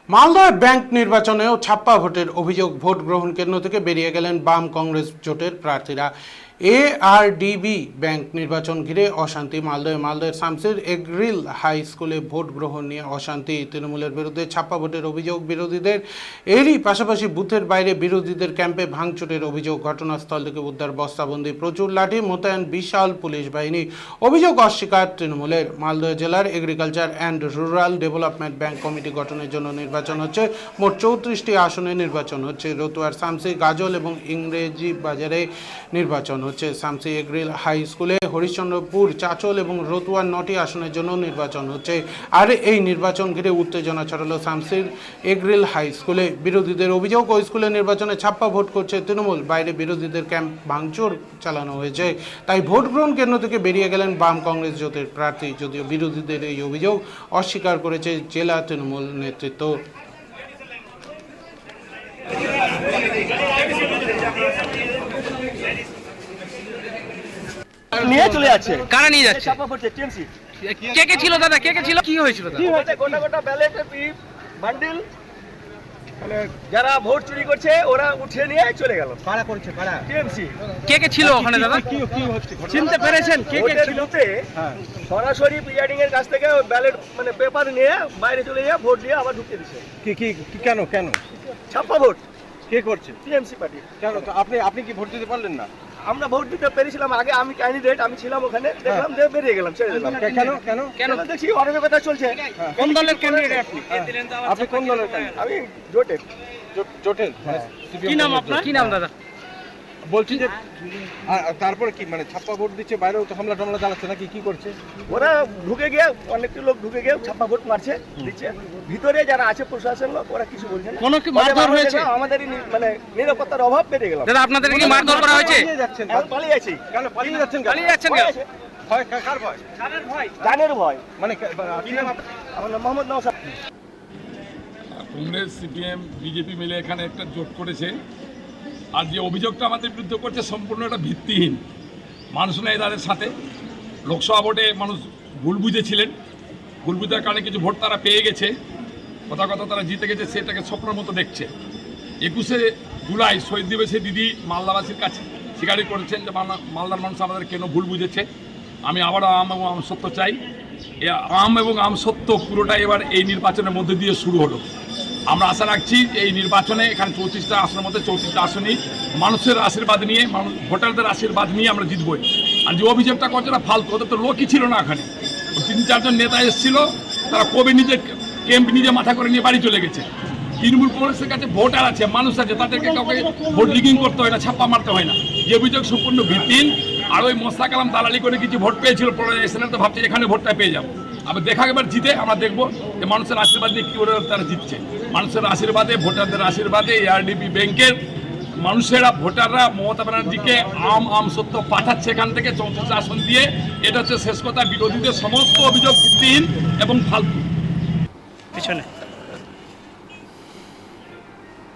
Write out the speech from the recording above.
Malda bank নির্বাচনেও ছাপ্পা ভোটের অভিযোগ। ভোট গ্রহণ কেন্দ্র থেকে বেরিয়ে গেলেন বাম কংগ্রেস জোটের প্রার্থীরা। এআরডিবি ব্যাংক নির্বাচন ঘিরে অশান্তি। মালদহের শামসির এগ্রিল হাই স্কুলে ভোট গ্রহণ নিয়ে অশান্তি। তৃণমূলের বিরুদ্ধে ছাপ্পা ভোটের অভিযোগ বিরোধীদের। এরই পাশাপাশি বুথের বাইরে বিরোধীদের ক্যাম্পে ভাঙচুরের অভিযোগ। ঘটনাস্থল থেকে উদ্ধার বস্তাবন্দি, প্রচুর লাঠি, মোতায়েন বিশাল পুলিশ বাহিনী। অভিযোগ অস্বীকার তৃণমূলের। মালদহ জেলার agriculture and rural development bank committee গঠনের জন্য নির্বাচন হচ্ছে। মোট 34টি আসনে নির্বাচন হচ্ছে। রতুয়ার শামসি, গাজল এবং ইংরেজি বাজারে নির্বাচন হচ্ছে। শামসি এগ্রিল হাই স্কুলে, হরিশ্চন্দ্রপুর, চাচল এবং রতুয়ার 9টি আসনের জন্য নির্বাচন হচ্ছে। আর এই নির্বাচন ঘিরে উত্তেজনা ছড়ালো শামসির এগ্রিল হাই স্কুলে। বিরোধীদের অভিযোগ, ওই স্কুলে নির্বাচনে ছাপ্পা ভোট করছে তৃণমূল। বাইরে বিরোধীদের ক্যাম্প ভাঙচুর চালানো হয়েছে। তাই ভোট গ্রহণ কেন্দ্র থেকে বেরিয়ে গেলেন বাম কংগ্রেস জোটের প্রার্থী। যদিও বিরোধীদের এই অভিযোগ অস্বীকার করেছে জেলা তৃণমূল নেতৃত্ব। নিয়ে চলে যাচ্ছে। কারা নিয়ে যাচ্ছে? চাপা পড়ছে টিএমসি। কে কে ছিল দাদা? কে কে ছিল? কি হয়েছিল দাদা? কি হয়েছে? গোটা ব্যালেট বান্ডিল, মানে যারা ভোট চুরি করছে ওরা উঠিয়ে নিয়ে চলে গেল। কারা করছে? কারা? টিএমসি। কে কে ছিল ওখানে দাদা? কি হচ্ছে? চিনতে পেরেছেন কে কে ছিল? সরাসরি প্রিজাইডিং এর কাছ থেকে ব্যালেট মানে পেপার নিয়ে বাইরে চলে গিয়ে ভোট দিয়ে আবার ঢুকিয়ে দিচ্ছে। কি কেন ছাপ্পা ভোট কে করছে? TMC party. কেন তো আপনি কি ভোট দিতে পারলেন না? আমরা ভোট দিতে পেরেছিলাম আগে, আমি ক্যান্ডিডেট, আমি ছিলাম ওখানে, দেখলাম যে বেরিয়ে গেলাম, ছেড়ে দিলাম। কেন দেখছি অনেক ব্যাপার চলছে। কোন দলের ক্যান্ডিডেট আপনি? আপনি কোন দলের ক্যান্ডিডেট? আমি জোটের। জোটের কি নাম আপনার? কি নাম দাদা? বলছি যে তারপরে কি মানে ছাপ্পা ভোট দিচ্ছে, বাইরেও তো হামলা টামলা চালাচ্ছে নাকি? কি করছে ওরা? ঢুকে গিয়ে অনেকটি লোক ঢুকে গিয়ে ছাপ্পা ভোট মারছে, দিচ্ছে। ভিতরে যারা আছে প্রশাসন লোক, ওরা কিছু বলছে না। কোনো কি মারধর হয়েছে? আমাদেরই মানে নিরাপত্তার অভাব বেড়ে গেল। দাদা আপনাদের কি মারধর করা হয়েছে? যাচ্ছেন এখন পালিয়ে আছি। কেন পালিয়ে যাচ্ছেন? পালিয়ে যাচ্ছেন কেন? ভয় কার ভয়? জানের ভয়। মানে আমার নাম মোহাম্মদ নওশাদ। কংগ্রেস, সিপিএম, বিজেপি মিলে এখানে একটা জোট করেছে। আর যে অভিযোগটা আমাদের বিরুদ্ধে করছে সম্পূর্ণ একটা ভিত্তিহীন। মানুষ নেই তাদের সাথে। লোকসভা ভোটে মানুষ ভুল বুঝেছিলেন, ভুল বুঝার কারণে কিছু ভোট তারা পেয়ে গেছে, কথা তারা জিতে গেছে, সেটাকে স্বপ্নের মতো দেখছে। 21শে জুলাই শহীদ দিবসে দিদি মালদাবাসীর কাছে স্বীকারই করেছেন যে মালদার মানুষ আমাদের কেন ভুল বুঝেছে। আমি আবারও আম এবং আম সত্য চাই। আম এবং আম সত্য পুরোটা এবার এই নির্বাচনের মধ্যে দিয়ে শুরু হলো। আমরা আশা রাখছি এই নির্বাচনে এখানে 34টা আসনের মধ্যে 34টা আসনই মানুষের আশীর্বাদ নিয়ে, ভোটারদের আশীর্বাদ নিয়ে আমরা জিতবই। আর যে অভিযোগটা করছে না ফালতু, ওদের তো লোকই ছিল না এখানে। 3-4জন নেতা এসেছিল, তারা কবে নিজের ক্যাম্প নিজে মাথা করে নিয়ে বাড়ি চলে গেছে। তৃণমূল কংগ্রেসের কাছে ভোটার আছে, মানুষ আছে, তাদেরকে কাউকে ভোট লিগিং করতে হয় না, ছাপ্পা মারতে হয় না। যে অভিযোগ সম্পূর্ণ ভিত্তিহীন। আর ওই মোস্তাক আলম দালালি করে কিছু ভোট পেয়েছিল এসে তো ভাবছে এখানে ভোটটা পেয়ে যাবো। আবার দেখা এবার জিতে আমরা দেখবো যে মানুষের আশীর্বাদ নিয়ে কী করে তারা জিতছে। মানুষের আশীর্বাদে, ভোটারদের আশীর্বাদে এআরডিবি ব্যাংকের মানুষেরা, ভোটাররা মমতা ব্যানার্জিকে আম সত্য পাঠাচ্ছে এখান থেকে 34 আসন দিয়ে। এটা হচ্ছে শেষ কথা। বিরোধীদের সমস্ত অভিযোগ ভিত্তিহীন এবং ফালতু। পিছনে